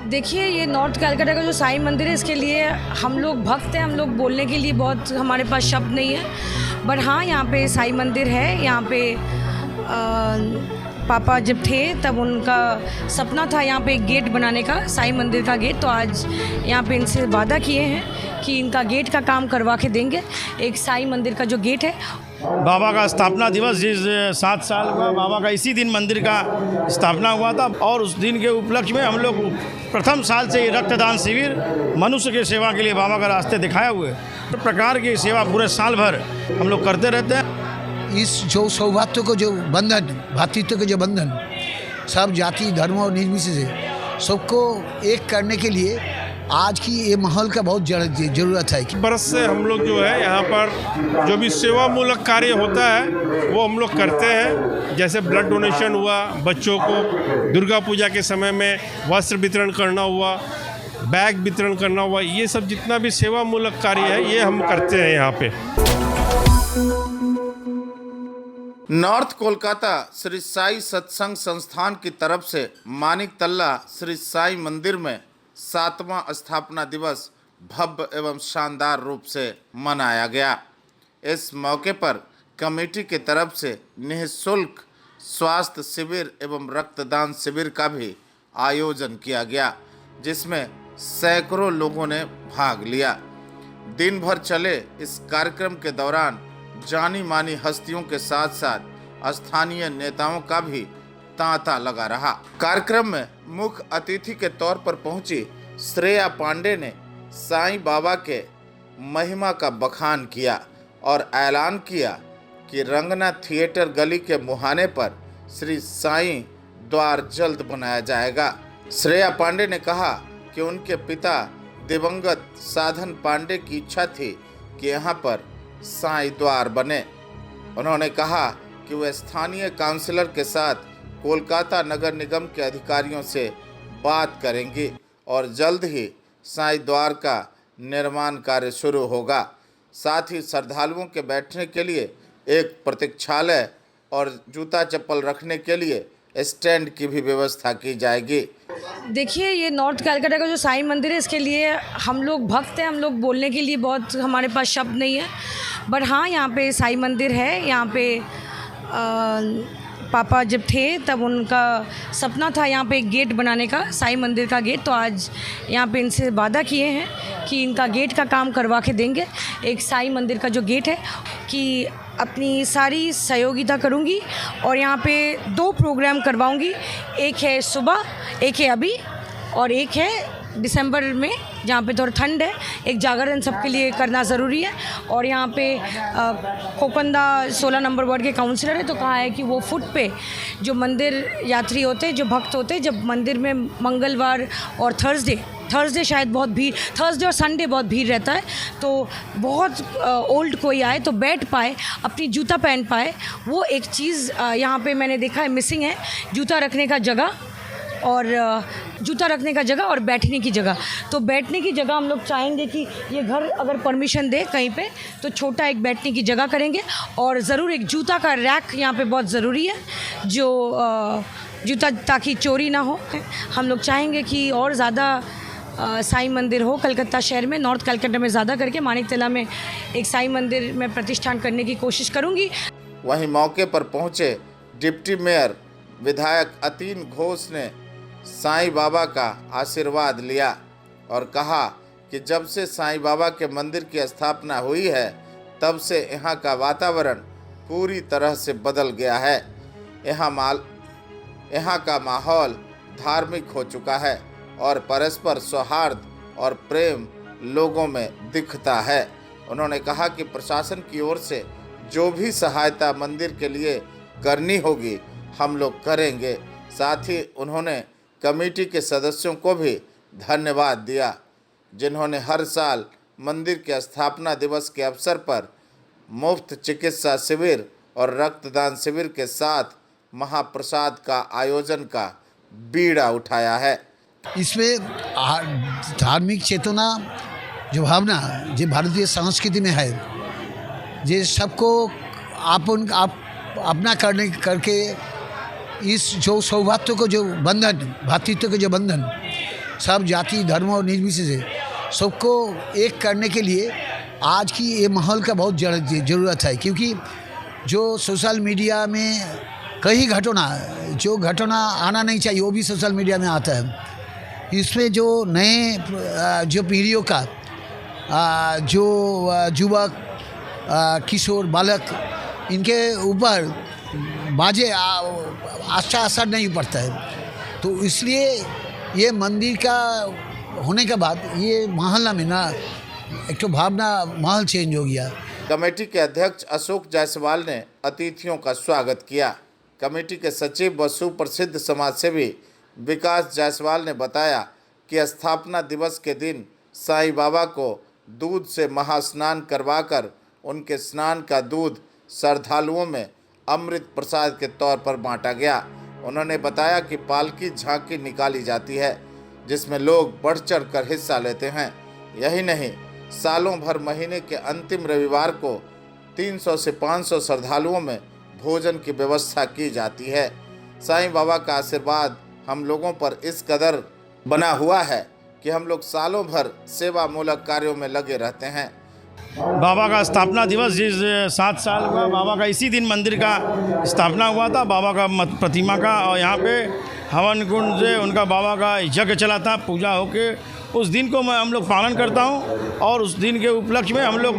देखिए, ये नॉर्थ कलकत्ता का जो साईं मंदिर है, इसके लिए हम लोग भक्त हैं, हम लोग बोलने के लिए बहुत हमारे पास शब्द नहीं है। बट हाँ, यहाँ पे साईं मंदिर है। यहाँ पे पापा जब थे तब उनका सपना था यहाँ पे एक गेट बनाने का, साईं मंदिर का गेट। तो आज यहाँ पे इनसे वादा किए हैं कि इनका गेट का काम करवा के देंगे, एक साईं मंदिर का जो गेट है। बाबा का स्थापना दिवस जिस 7 साल हुआ, बाबा का इसी दिन मंदिर का स्थापना हुआ था और उस दिन के उपलक्ष्य में हम लोग प्रथम साल से रक्तदान शिविर मनुष्य की सेवा के लिए बाबा का रास्ते दिखाए हुए तो प्रकार की सेवा पूरे साल भर हम लोग करते रहते हैं। इस जो सौभाग्य को जो बंधन, भातृत्व के जो बंधन सब जाति धर्म और निर्विशेष से सबको एक करने के लिए आज की ये माहौल का बहुत ज़रूरत है। बरस से हम लोग जो है यहाँ पर जो भी सेवा मूलक कार्य होता है वो हम लोग करते हैं। जैसे ब्लड डोनेशन हुआ, बच्चों को दुर्गा पूजा के समय में वस्त्र वितरण करना हुआ, बैग वितरण करना हुआ, ये सब जितना भी सेवा मूलक कार्य है ये हम करते हैं यहाँ पे। नॉर्थ कोलकाता श्री साई सत्संग संस्थान की तरफ से मानिक तल्ला श्री साई मंदिर में 7वां स्थापना दिवस भव्य एवं शानदार रूप से मनाया गया। इस मौके पर कमेटी की तरफ से निःशुल्क स्वास्थ्य शिविर एवं रक्तदान शिविर का भी आयोजन किया गया, जिसमें सैकड़ों लोगों ने भाग लिया। दिन भर चले इस कार्यक्रम के दौरान जानी मानी हस्तियों के साथ साथ स्थानीय नेताओं का भी तांता लगा रहा। कार्यक्रम में मुख्य अतिथि के तौर पर पहुंची श्रेया पांडे ने साईं बाबा के महिमा का बखान किया और ऐलान किया कि रंगना थिएटर गली के मुहाने पर श्री साईं द्वार जल्द बनाया जाएगा। श्रेया पांडे ने कहा कि उनके पिता दिवंगत साधन पांडे की इच्छा थी कि यहाँ पर साईं द्वार बने। उन्होंने कहा कि वे स्थानीय काउंसलर के साथ कोलकाता नगर निगम के अधिकारियों से बात करेंगी और जल्द ही साईं द्वार का निर्माण कार्य शुरू होगा। साथ ही श्रद्धालुओं के बैठने के लिए एक प्रतीक्षालय और जूता चप्पल रखने के लिए स्टैंड की भी व्यवस्था की जाएगी। देखिए, ये नॉर्थ कलकत्ता का जो साईं मंदिर है, इसके लिए हम लोग भक्त हैं, हम लोग बोलने के लिए बहुत हमारे पास शब्द नहीं है। बट हाँ, यहाँ पे साईं मंदिर है। यहाँ पे पापा जब थे तब उनका सपना था यहाँ पे एक गेट बनाने का, साईं मंदिर का गेट। तो आज यहाँ पे इनसे वादा किए हैं कि इनका गेट का काम करवा के देंगे, एक साईं मंदिर का जो गेट है, कि अपनी सारी सहयोगिता करूँगी और यहाँ पे 2 प्रोग्राम करवाऊँगी। एक है सुबह, एक है अभी और एक है दिसंबर में जहाँ पे थोड़ा ठंड है। एक जागरण सबके लिए करना ज़रूरी है। और यहाँ पे खोकंदा 16 नंबर वार्ड के काउंसलर है, तो कहा है कि वो फुट पे जो मंदिर यात्री होते हैं, जो भक्त होते हैं, जब मंदिर में मंगलवार और थर्सडे शायद बहुत भीड़, थर्सडे और संडे बहुत भीड़ रहता है, तो बहुत ओल्ड कोई आए तो बैठ पाए, अपनी जूता पहन पाए। वो एक चीज़ यहाँ पे मैंने देखा है मिसिंग है, जूता रखने का जगह और बैठने की जगह। तो बैठने की जगह हम लोग चाहेंगे कि ये घर अगर परमिशन दे कहीं पे तो छोटा एक बैठने की जगह करेंगे और ज़रूर एक जूता का रैक यहाँ पे बहुत ज़रूरी है, जो जूता ताकि चोरी ना हो। हम लोग चाहेंगे कि और ज़्यादा साईं मंदिर हो कलकत्ता शहर में, नॉर्थ कलकत्ता में ज़्यादा करके मानिक तला में एक साईं मंदिर में प्रतिष्ठान करने की कोशिश करूँगी। वहीं मौके पर पहुंचे डिप्टी मेयर विधायक अतीन घोष ने साईं बाबा का आशीर्वाद लिया और कहा कि जब से साईं बाबा के मंदिर की स्थापना हुई है तब से यहाँ का वातावरण पूरी तरह से बदल गया है। यहाँ का माहौल धार्मिक हो चुका है और परस्पर सौहार्द और प्रेम लोगों में दिखता है। उन्होंने कहा कि प्रशासन की ओर से जो भी सहायता मंदिर के लिए करनी होगी हम लोग करेंगे। साथ ही उन्होंने कमेटी के सदस्यों को भी धन्यवाद दिया, जिन्होंने हर साल मंदिर के स्थापना दिवस के अवसर पर मुफ्त चिकित्सा शिविर और रक्तदान शिविर के साथ महाप्रसाद का आयोजन का बीड़ा उठाया है। इसमें धार्मिक चेतना जो भावना जो भारतीय संस्कृति में है, ये सबको अपना करके इस जो सौभाग्य को जो बंधन, भातृत्व के जो बंधन सब जाति धर्म और निर्विशेष से सबको एक करने के लिए आज की ये माहौल का बहुत ज़रूरत है, क्योंकि जो सोशल मीडिया में कई घटना आना नहीं चाहिए वो भी सोशल मीडिया में आता है। इसमें जो नए जो पीढ़ियों का जो युवक किशोर बालक इनके ऊपर बाजे अच्छा असर नहीं पड़ता है। तो इसलिए ये मंदिर का होने के बाद ये मोहल्ला में ना एक तो भावना माहौल चेंज हो गया। कमेटी के अध्यक्ष अशोक जायसवाल ने अतिथियों का स्वागत किया। कमेटी के सचिव व सुप्रसिद्ध समाजसेवी विकास जायसवाल ने बताया कि स्थापना दिवस के दिन साईं बाबा को दूध से महास्नान करवाकर उनके स्नान का दूध श्रद्धालुओं में अमृत प्रसाद के तौर पर बांटा गया। उन्होंने बताया कि पालकी झांकी निकाली जाती है जिसमें लोग बढ़ चढ़ कर हिस्सा लेते हैं। यही नहीं, सालों भर महीने के अंतिम रविवार को 300 से 500 श्रद्धालुओं में भोजन की व्यवस्था की जाती है। साईं बाबा का आशीर्वाद हम लोगों पर इस कदर बना हुआ है कि हम लोग सालों भर सेवा मूलक कार्यों में लगे रहते हैं। बाबा का स्थापना दिवस जिस 7 साल हुआ, बाबा का इसी दिन मंदिर का स्थापना हुआ था, बाबा का प्रतिमा का, और यहाँ पे हवन कुंड से उनका बाबा का यज्ञ चला था, पूजा होके उस दिन को हम लोग पालन करता हूँ। और उस दिन के उपलक्ष्य में हम लोग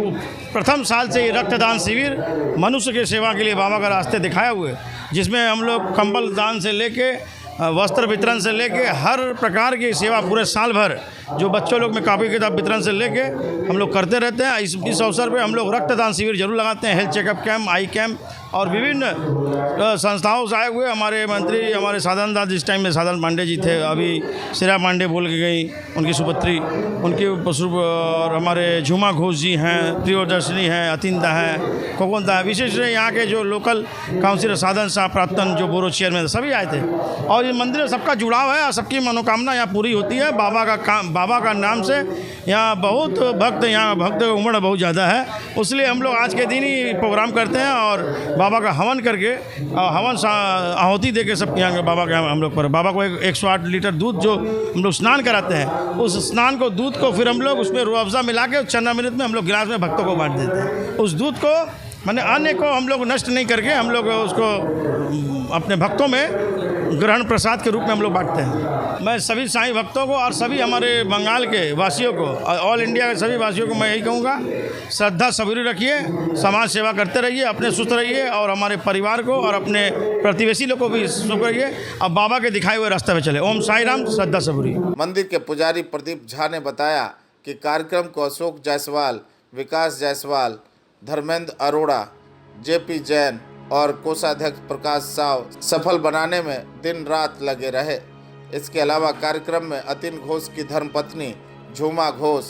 प्रथम साल से रक्तदान शिविर मनुष्य के सेवा के लिए बाबा का रास्ते दिखाए हुए, जिसमें हम लोग कंबल दान से लेके वस्त्र वितरण से लेके हर प्रकार की सेवा पूरे साल भर जो बच्चों लोग में कापी किताब वितरण से लेके हम लोग करते रहते हैं। इस अवसर पे हम लोग रक्तदान शिविर जरूर लगाते हैं, हेल्थ चेकअप कैंप, आई कैंप, और विभिन्न संस्थाओं से आए हुए हमारे मंत्री, हमारे साधन दास, जिस टाइम में साधन पांडे जी थे, अभी श्रेया पांडे बोल के गई, उनकी सुपुत्री, उनके और हमारे झुमा घोष जी हैं, प्रियदर्शनी हैं, अतिंदा है, कोकोंदा है, विशेष यहाँ के जो लोकल काउंसिलर साधन साहब, प्राक्तन जो बोरो चेयरमैन, सभी आए थे। और इस मंदिर में सबका जुड़ाव है और सबकी मनोकामना यहाँ पूरी होती है। बाबा का नाम से यहाँ बहुत भक्त, यहाँ भक्त की उम्र बहुत ज़्यादा है, इसलिए हम लोग आज के दिन ही प्रोग्राम करते हैं और बाबा का हवन करके हवन आहुति दे के सब यहाँ बाबा के हम लोग पर बाबा को 108 लीटर दूध जो हम लोग स्नान कराते हैं, उस स्नान को दूध को फिर हम लोग उसमें रूह अफ़ज़ा मिला के 14 मिनट में हम लोग गिलास में भक्तों को बांट देते हैं। उस दूध को माने अन्न को हम लोग नष्ट नहीं करके हम लोग उसको अपने भक्तों में ग्रहण प्रसाद के रूप में हम लोग बांटते हैं। मैं सभी साईं भक्तों को और सभी हमारे बंगाल के वासियों को, ऑल इंडिया के सभी वासियों को मैं यही कहूँगा, श्रद्धा सबूरी रखिए, समाज सेवा करते रहिए, अपने सुस्त रहिए और हमारे परिवार को और अपने प्रतिवेशी लोग को भी सुख रहिए। अब बाबा के दिखाए हुए रास्ते पे चले। ओम साई राम, श्रद्धा सबूरी। मंदिर के पुजारी प्रदीप झा ने बताया कि कार्यक्रम को अशोक जायसवाल, विकास जायसवाल, धर्मेंद्र अरोड़ा, जेपी जैन और कोषाध्यक्ष प्रकाश साव सफल बनाने में दिन रात लगे रहे। इसके अलावा कार्यक्रम में अतिन घोष की धर्मपत्नी झूमा घोष,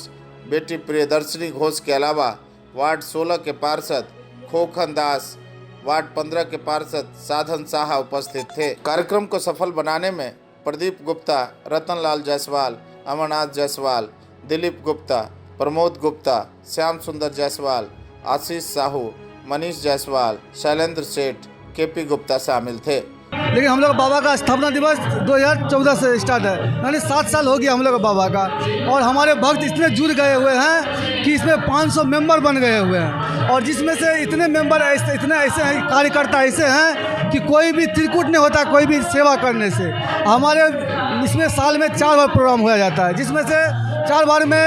बेटी प्रियदर्शनी घोष के अलावा वार्ड 16 के पार्षद खोखन दास, वार्ड 15 के पार्षद साधन साहा उपस्थित थे। कार्यक्रम को सफल बनाने में प्रदीप गुप्ता, रतनलाल जायसवाल, अमरनाथ जायसवाल, दिलीप गुप्ता, प्रमोद गुप्ता, श्याम सुंदर जायसवाल, आशीष साहू, मनीष जायसवाल, शैलेंद्र सेठ, केपी गुप्ता शामिल थे। लेकिन हम लोग बाबा का स्थापना दिवस 2014 से स्टार्ट है, यानी 7 साल हो गया हम लोग बाबा का, और हमारे भक्त इतने जुड़ गए हुए हैं कि इसमें 500 मेंबर बन गए हुए हैं, और जिसमें से इतने मेंबर इतने ऐसे हैं, कार्यकर्ता ऐसे हैं कि कोई भी त्रिकुट नहीं होता कोई भी सेवा करने से। हमारे इसमें साल में 4 बार प्रोग्राम होया जाता है, जिसमें से 4 बार में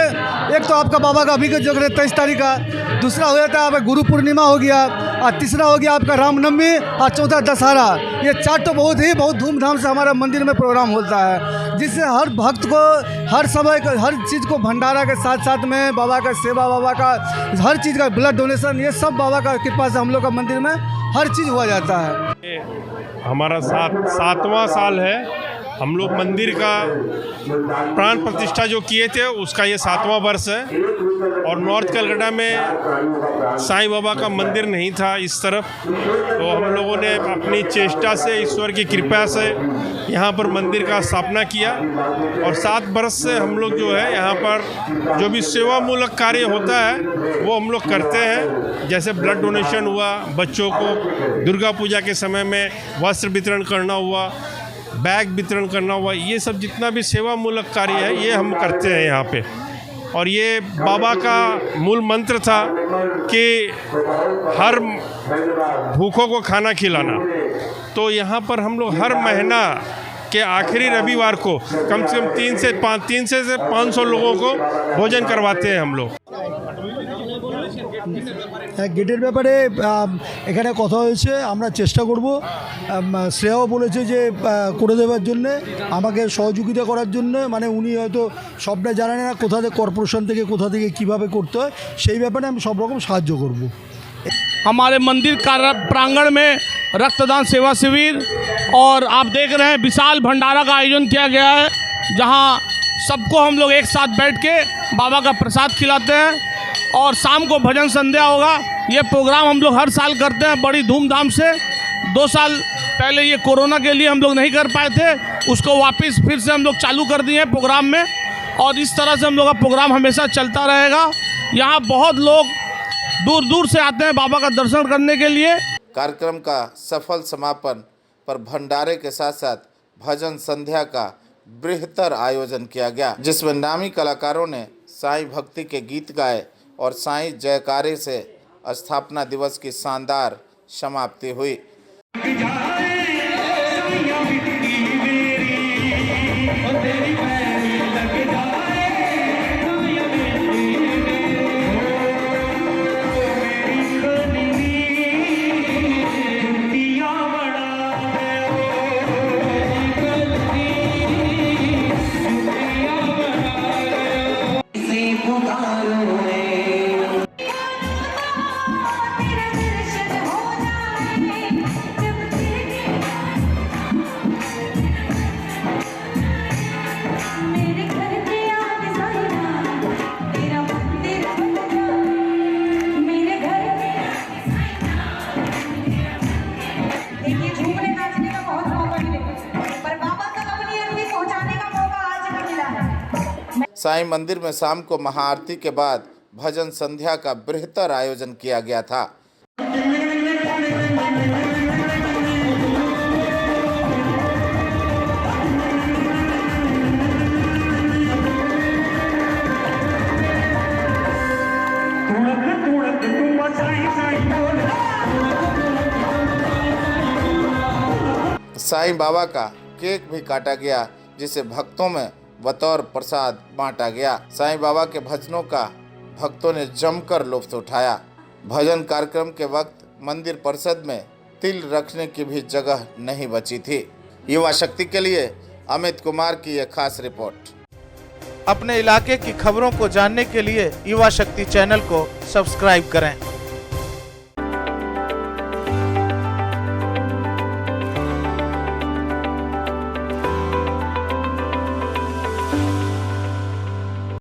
एक तो आपका बाबा का अभी जो 23 तारीख का, दूसरा हो जाता है आपका गुरु पूर्णिमा हो गया, और तीसरा हो गया आपका रामनवमी, और चौथा दशहरा। ये 4 तो बहुत धूमधाम से हमारा मंदिर में प्रोग्राम होता है, जिससे हर भक्त को हर समय हर चीज़ को भंडारा के साथ साथ में बाबा का सेवा, बाबा का हर चीज़ का ब्लड डोनेशन, ये सब बाबा का कृपा से हम लोग का मंदिर में हर चीज़ हुआ जाता है। हमारा 7वां साल है। हम लोग मंदिर का प्राण प्रतिष्ठा जो किए थे उसका ये 7वां वर्ष है, और नॉर्थ कलकत्ता में साईं बाबा का मंदिर नहीं था इस तरफ, तो हम लोगों ने अपनी चेष्टा से, ईश्वर की कृपा से यहाँ पर मंदिर का स्थापना किया, और 7 वर्ष से हम लोग जो है यहाँ पर जो भी सेवा मूलक कार्य होता है वो हम लोग करते हैं। जैसे ब्लड डोनेशन हुआ, बच्चों को दुर्गा पूजा के समय में वस्त्र वितरण करना हुआ, बैग वितरण करना हुआ, ये सब जितना भी सेवा मूलक कार्य है ये हम करते हैं यहाँ पे। और ये बाबा का मूल मंत्र था कि हर भूखों को खाना खिलाना। तो यहाँ पर हम लोग हर महीना के आखिरी रविवार को कम से कम 300 से 500 लोगों को भोजन करवाते हैं हम लोग। গেটের ব্যাপারে এখানে কথা হয়েছে, আমরা চেষ্টা করব। শ্রেয়াও বলেছে যে করে দেওয়ার জন্যে, আমাকে সহযোগিতা করার জন্য। মানে উনি হয়তো সবটা জানেন না কোথা থেকে কর্পোরেশন থেকে কোথা থেকে কীভাবে করতে হয়, সেই ব্যাপারে আমি সব রকম সাহায্য করব। हमारे मंदिर का प्रांगण में रक्तदान सेवा शिविर और आप देख रहे हैं विशाल भंडारा का आयोजन किया गया है, जहां सबको हम लोग एक साथ बैठ के बाबा का प्रसाद खिलाते हैं। और शाम को भजन संध्या होगा। ये प्रोग्राम हम लोग हर साल करते हैं बड़ी धूमधाम से। 2 साल पहले ये कोरोना के लिए हम लोग नहीं कर पाए थे, उसको वापस फिर से हम लोग चालू कर दिए हैं प्रोग्राम में। और इस तरह से हम लोग का प्रोग्राम हमेशा चलता रहेगा। यहाँ बहुत लोग दूर दूर से आते हैं बाबा का दर्शन करने के लिए। कार्यक्रम का सफल समापन पर भंडारे के साथ साथ भजन संध्या का बृहत्तर आयोजन किया गया, जिसमें नामी कलाकारों ने साईं भक्ति के गीत गाए और साईं जयकारे से स्थापना दिवस की शानदार समाप्ति हुई। साईं मंदिर में शाम को महाआरती के बाद भजन संध्या का बृहत्तर आयोजन किया गया था। साईं बाबा का केक भी काटा गया, जिसे भक्तों में बतौर प्रसाद बांटा गया। साईं बाबा के भजनों का भक्तों ने जमकर लुत्फ उठाया। भजन कार्यक्रम के वक्त मंदिर परिसर में तिल रखने की भी जगह नहीं बची थी। युवा शक्ति के लिए अमित कुमार की यह खास रिपोर्ट। अपने इलाके की खबरों को जानने के लिए युवा शक्ति चैनल को सब्सक्राइब करें।